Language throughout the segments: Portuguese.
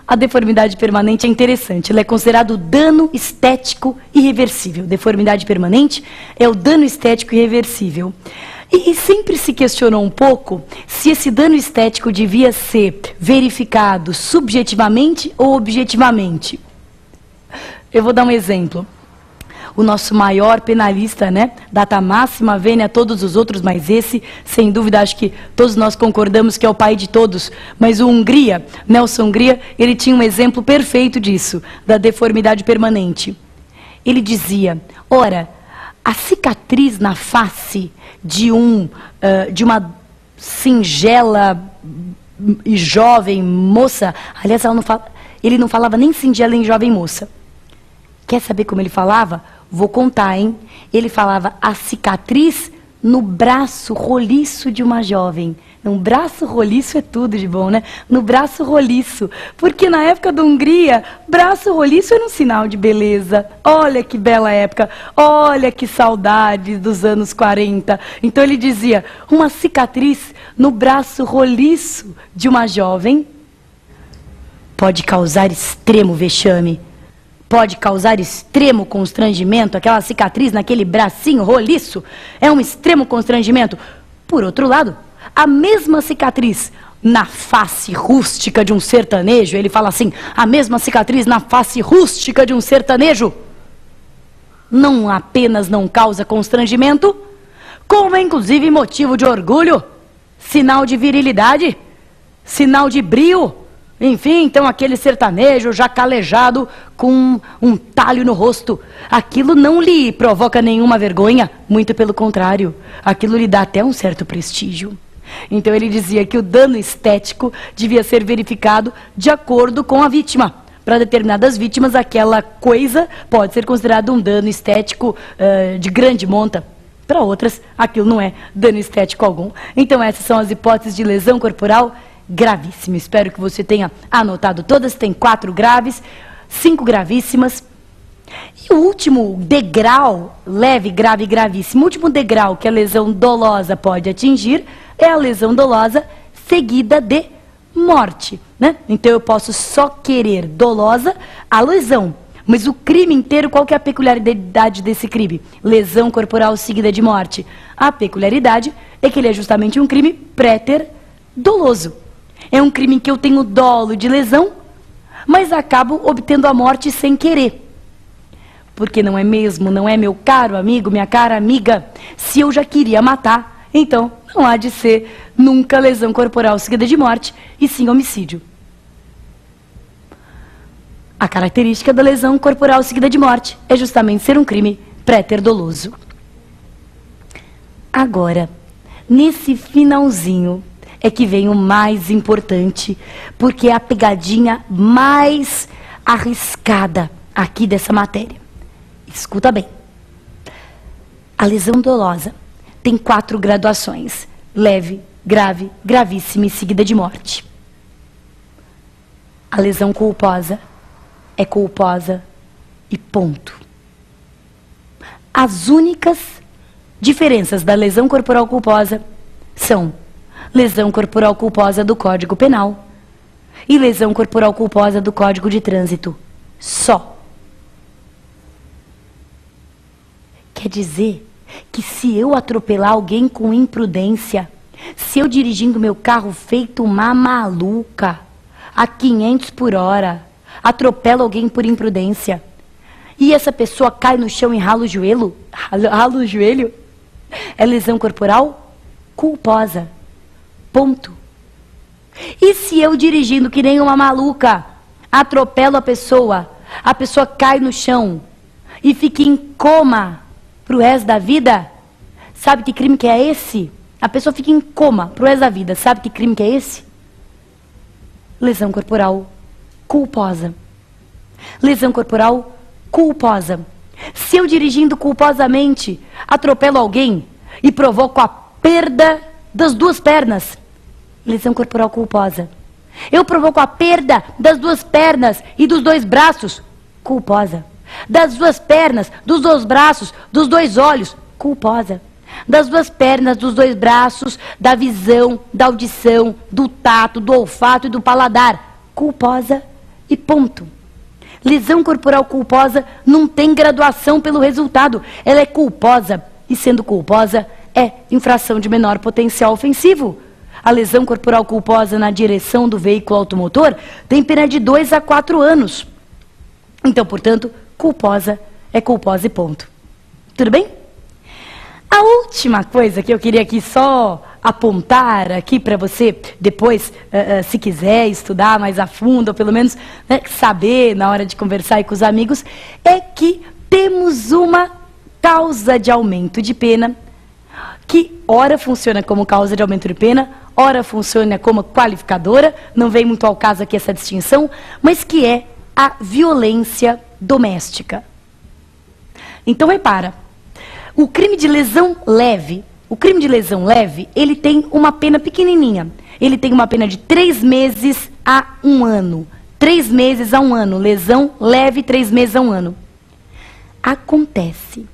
A deformidade permanente é interessante, ela é considerado dano estético irreversível. Deformidade permanente é o dano estético irreversível. E sempre se questionou um pouco se esse dano estético devia ser verificado subjetivamente ou objetivamente. Eu vou dar um exemplo. O nosso maior penalista, né, data máxima, vênia todos os outros, mas esse, sem dúvida, acho que todos nós concordamos que é o pai de todos. Mas o Hungria, Nelson Hungria, ele tinha um exemplo perfeito disso, da deformidade permanente. Ele dizia, ora, a cicatriz na face de uma singela e jovem moça, aliás, ele não falava nem singela nem jovem moça. Quer saber como ele falava? Vou contar, hein? Ele falava a cicatriz no braço roliço de uma jovem. Um braço roliço é tudo de bom, né? No braço roliço. Porque na época da Hungria, braço roliço era um sinal de beleza. Olha que bela época. Olha que saudade dos anos 40. Então ele dizia, uma cicatriz no braço roliço de uma jovem pode causar extremo vexame. Pode causar extremo constrangimento, aquela cicatriz naquele bracinho roliço é um extremo constrangimento. Por outro lado, a mesma cicatriz na face rústica de um sertanejo, ele fala assim, a mesma cicatriz na face rústica de um sertanejo, não apenas não causa constrangimento, como é inclusive motivo de orgulho, sinal de virilidade, sinal de brio. Enfim, então aquele sertanejo já calejado com um talho no rosto, aquilo não lhe provoca nenhuma vergonha, muito pelo contrário, aquilo lhe dá até um certo prestígio. Então ele dizia que o dano estético devia ser verificado de acordo com a vítima. Para determinadas vítimas, aquela coisa pode ser considerado um dano estético de grande monta. Para outras, aquilo não é dano estético algum. Então essas são as hipóteses de lesão corporal gravíssima. Espero que você tenha anotado todas. Tem 4 graves, 5 gravíssimas. E o último degrau, leve, grave e gravíssimo, o último degrau que a lesão dolosa pode atingir é a lesão dolosa seguida de morte, né? Então eu posso só querer dolosa a lesão, mas o crime inteiro, qual que é a peculiaridade desse crime? Lesão corporal seguida de morte. A peculiaridade é que ele é justamente um crime préter doloso. É um crime em que eu tenho dolo de lesão, mas acabo obtendo a morte sem querer. Porque não é mesmo, não é, meu caro amigo, minha cara amiga? Se eu já queria matar, então não há de ser nunca lesão corporal seguida de morte, e sim homicídio. A característica da lesão corporal seguida de morte é justamente ser um crime préter doloso. Agora, nesse finalzinho, é que vem o mais importante, porque é a pegadinha mais arriscada aqui dessa matéria. Escuta bem. A lesão dolosa tem 4 graduações: leve, grave, gravíssima e seguida de morte. A lesão culposa é culposa e ponto. As únicas diferenças da lesão corporal culposa são lesão corporal culposa do Código Penal e lesão corporal culposa do Código de Trânsito. Só. Quer dizer que se eu atropelar alguém com imprudência, se eu dirigindo meu carro feito uma maluca, a 500 por hora, atropelo alguém por imprudência, e essa pessoa cai no chão e rala o joelho, é lesão corporal culposa. Ponto. E se eu dirigindo que nem uma maluca, atropelo a pessoa cai no chão e fica em coma pro resto da vida, sabe que crime que é esse? A pessoa fica em coma pro resto da vida, sabe que crime que é esse? Lesão corporal culposa. Lesão corporal culposa. Se eu dirigindo culposamente atropelo alguém e provoco a perda das 2 pernas, lesão corporal culposa. Eu provoco a perda das 2 pernas e dos 2 braços, culposa. Das 2 pernas, dos 2 braços, dos 2 olhos, culposa. Das 2 pernas, dos 2 braços, da visão, da audição, do tato, do olfato e do paladar, culposa e ponto. Lesão corporal culposa não tem graduação pelo resultado. Ela é culposa e, sendo culposa, é infração de menor potencial ofensivo. A lesão corporal culposa na direção do veículo automotor tem pena de 2 a 4 anos. Então, portanto, culposa é culposa e ponto. Tudo bem? A última coisa que eu queria aqui só apontar aqui para você, depois, se quiser estudar mais a fundo, ou pelo menos saber na hora de conversar aí com os amigos, é que temos uma causa de aumento de pena, que ora funciona como causa de aumento de pena, ora funciona como qualificadora, não vem muito ao caso aqui essa distinção, mas que é a violência doméstica. Então, repara, o crime de lesão leve, ele tem uma pena pequenininha. Ele tem uma pena de 3 meses a 1 ano. 3 meses a 1 ano. Lesão leve, 3 meses a 1 ano. Acontece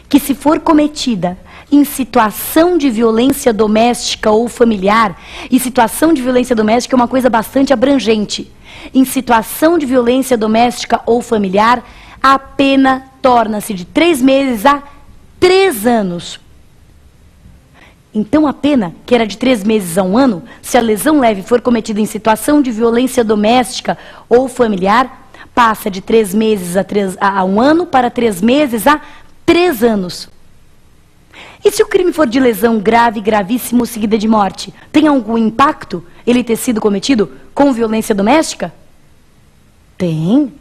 que, se for cometida em situação de violência doméstica ou familiar, e situação de violência doméstica é uma coisa bastante abrangente. Em situação de violência doméstica ou familiar, a pena torna-se de 3 meses a 3 anos. Então, a pena, que era de 3 meses a 1 ano, se a lesão leve for cometida em situação de violência doméstica ou familiar, passa de 3 meses a 1 ano para 3 meses a 3 anos. E se o crime for de lesão grave, gravíssimo, seguida de morte, tem algum impacto ele ter sido cometido com violência doméstica? Tem.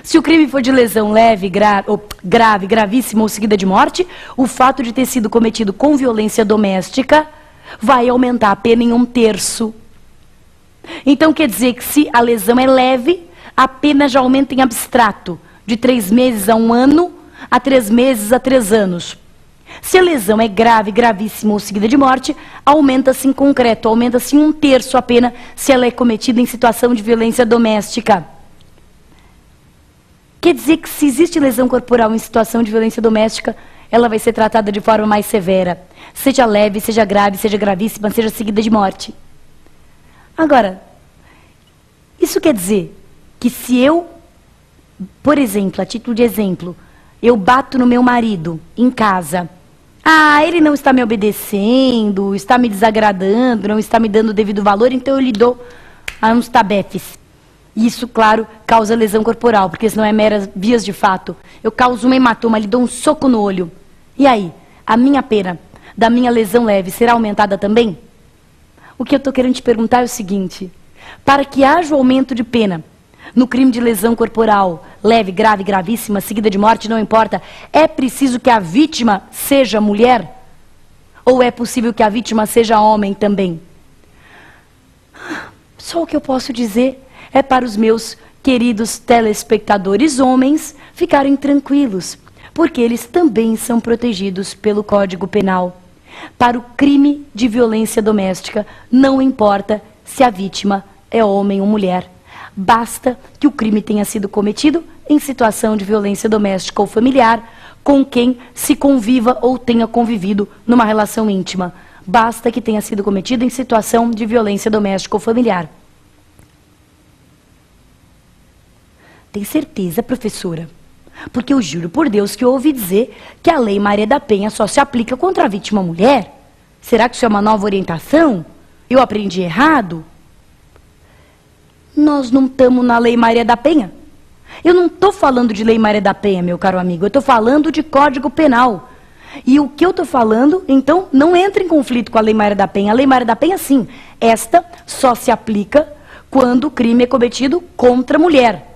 Se o crime for de lesão leve, grave, gravíssima ou seguida de morte, o fato de ter sido cometido com violência doméstica vai aumentar a pena em 1/3. Então, quer dizer que, se a lesão é leve, a pena já aumenta em abstrato, de 3 meses a 1 ano, a 3 meses a 3 anos. Se a lesão é grave, gravíssima ou seguida de morte, aumenta-se em concreto, aumenta-se em 1/3 a pena se ela é cometida em situação de violência doméstica. Quer dizer que, se existe lesão corporal em situação de violência doméstica, ela vai ser tratada de forma mais severa. Seja leve, seja grave, seja gravíssima, seja seguida de morte. Agora, isso quer dizer que, se eu, por exemplo, a título de exemplo, eu bato no meu marido em casa, ele não está me obedecendo, está me desagradando, não está me dando o devido valor, então eu lhe dou uns tabefes. Isso, claro, causa lesão corporal, porque senão é meras vias de fato. Eu causo um hematoma, lhe dou um soco no olho. E aí, a minha pena da minha lesão leve será aumentada também? O que eu estou querendo te perguntar é o seguinte: para que haja o aumento de pena no crime de lesão corporal, leve, grave, gravíssima, seguida de morte, não importa, é preciso que a vítima seja mulher? Ou é possível que a vítima seja homem também? Só o que eu posso dizer é para os meus queridos telespectadores homens ficarem tranquilos, porque eles também são protegidos pelo Código Penal. Para o crime de violência doméstica, não importa se a vítima é homem ou mulher. Basta que o crime tenha sido cometido em situação de violência doméstica ou familiar, com quem se conviva ou tenha convivido numa relação íntima. Basta que tenha sido cometido em situação de violência doméstica ou familiar. Tem certeza, professora? Porque eu juro por Deus que eu ouvi dizer que a Lei Maria da Penha só se aplica contra a vítima mulher. Será que isso é uma nova orientação? Eu aprendi errado? Nós não estamos na Lei Maria da Penha. Eu não estou falando de Lei Maria da Penha, meu caro amigo. Eu estou falando de Código Penal. E o que eu estou falando, então, não entra em conflito com a Lei Maria da Penha. A Lei Maria da Penha, sim, esta só se aplica quando o crime é cometido contra a mulher.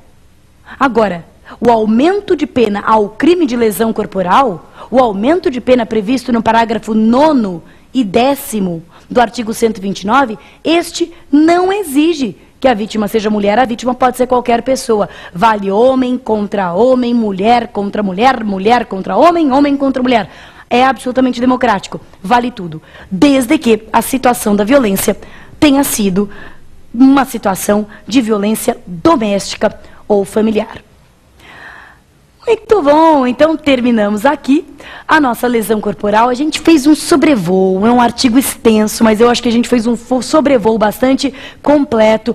Agora, o aumento de pena ao crime de lesão corporal, o aumento de pena previsto no parágrafo 9º e 10º do artigo 129, este não exige que a vítima seja mulher. A vítima pode ser qualquer pessoa. Vale homem contra homem, mulher contra mulher, mulher contra homem, homem contra mulher. É absolutamente democrático. Vale tudo. Desde que a situação da violência tenha sido uma situação de violência doméstica ou familiar. Muito bom, então terminamos aqui a nossa lesão corporal. A gente fez um sobrevoo, é um artigo extenso, mas eu acho que a gente fez um sobrevoo bastante completo.